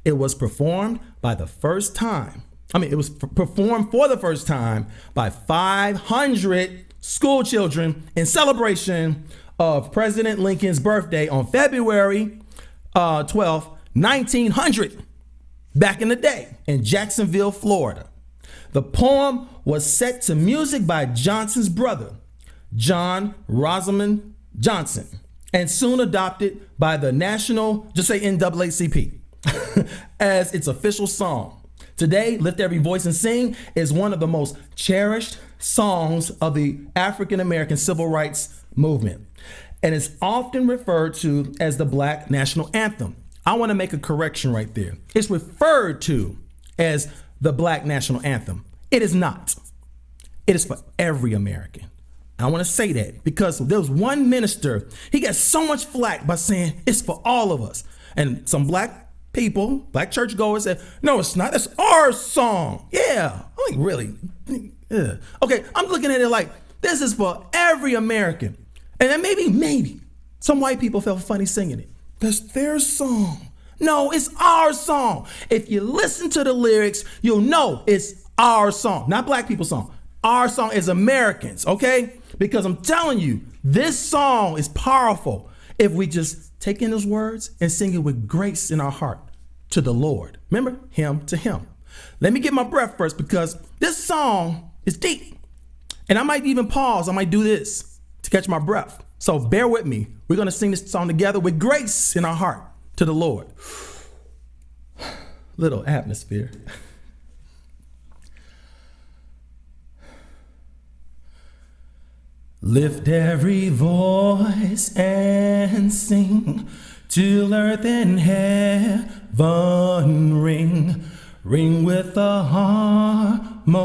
It was performed by the first time. It was performed for the first time by 500 school children in celebration of President Lincoln's birthday on February 12th, 1900, back in the day in Jacksonville, Florida. The poem was set to music by Johnson's brother, John Rosamond Johnson, and soon adopted by the national, just say NAACP, as its official song. Today, Lift Every Voice and Sing is one of the most cherished songs of the African American civil rights movement, and is often referred to as the Black National Anthem. I want to make a correction right there. It's referred to as the Black National Anthem. It is not. It is for every American. I want to say that because there was one minister, he got so much flack by saying it's for all of us. And some black people, black churchgoers said, no, it's not. That's our song. Yeah. I mean, really? Yeah. Okay, I'm looking at it like, this is for every American. And then maybe some white people felt funny singing it. That's their song. No, it's our song. If you listen to the lyrics, you'll know it's our song, not black people's song. Our song as Americans, okay? Because I'm telling you, this song is powerful if we just take in those words and sing it with grace in our heart to the Lord. Remember, hymn to him. Let me get my breath first because this song is deep. And I might even pause. I might do this to catch my breath. So bear with me. We're going to sing this song together with grace in our heart to the Lord. Little atmosphere. Lift every voice and sing, till earth and heaven ring. ring with the harmonies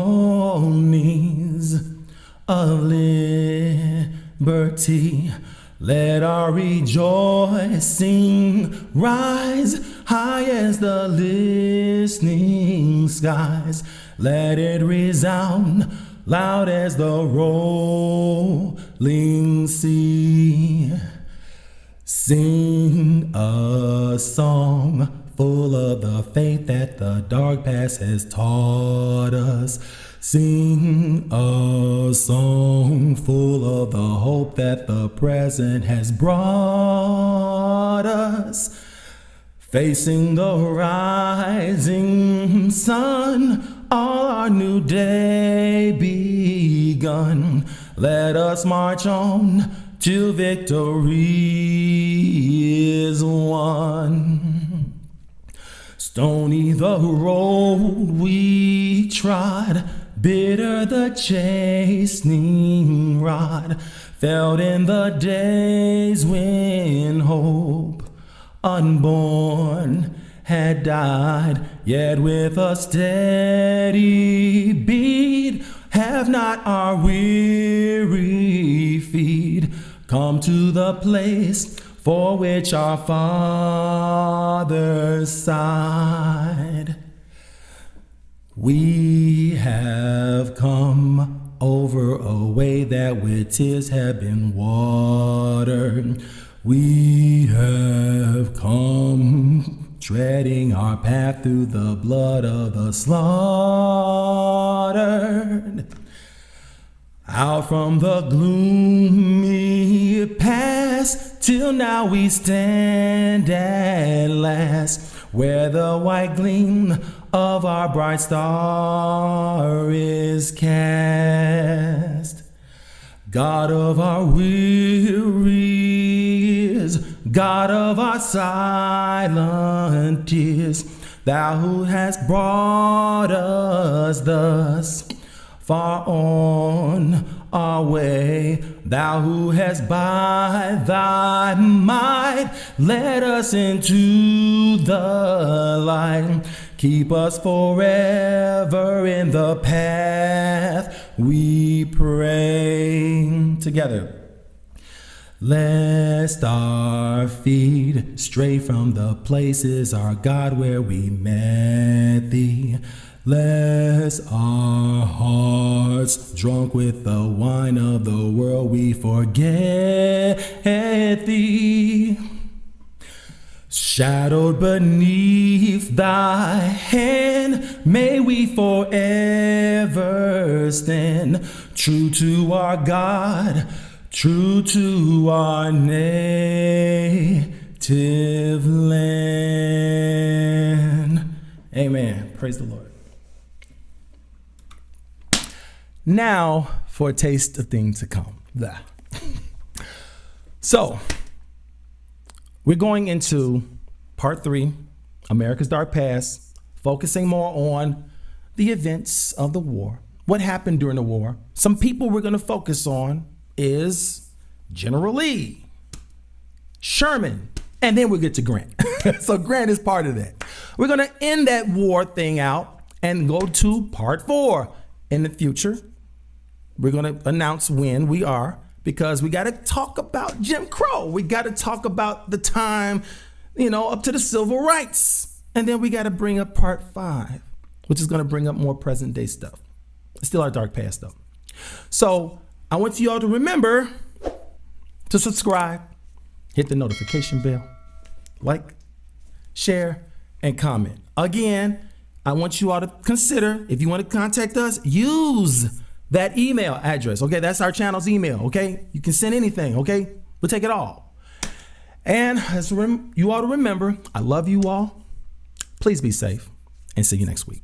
of liberty. Let our rejoicing rise high as the listening skies. Let it resound loud as the rolling sea. Sing a song full of the faith that the dark past has taught us. Sing a song full of the hope that the present has brought us. Facing the rising sun, all our new day begun. Let us march on till victory is won. Stony the road we trod, bitter the chastening rod, felt in the days when hope unborn had died. Yet with a steady beat have not our weary feet come to the place for which our fathers sighed. We have come over a way that with tears have been watered. We have come treading our path through the blood of the slaughtered. Out from the gloomy past, till now we stand at last, where the white gleam of our bright star is cast. God of our wearies, God of our silent tears, thou who hast brought us thus far on our way, thou who hast by thy might led us into the light. Keep us forever in the path, we pray. Together. Lest our feet stray from the places, our God, where we met thee. Lest our hearts, drunk with the wine of the world, we forget thee. Shadowed beneath thy hand, may we forever stand, true to our God, true to our native land. Amen. Praise the Lord. Now for a taste of things to come. So, we're going into part 3, America's Dark Past, focusing more on the events of the war, what happened during the war. Some people we're going to focus on is General Lee, Sherman, and then we'll get to Grant. So Grant is part of that. We're going to end that war thing out and go to part 4 in the future. We're going to announce when we are, because we got to talk about Jim Crow. We got to talk about the time, up to the civil rights. And then we got to bring up part 5, which is going to bring up more present day stuff. It's still our dark past though. So I want you all to remember to subscribe, hit the notification bell, like, share, and comment. Again, I want you all to consider, if you want to contact us, use that email address. Okay, that's our channel's email. Okay, you can send anything. Okay, we'll take it all. And as you all to remember, I love you all. Please be safe and see you next week.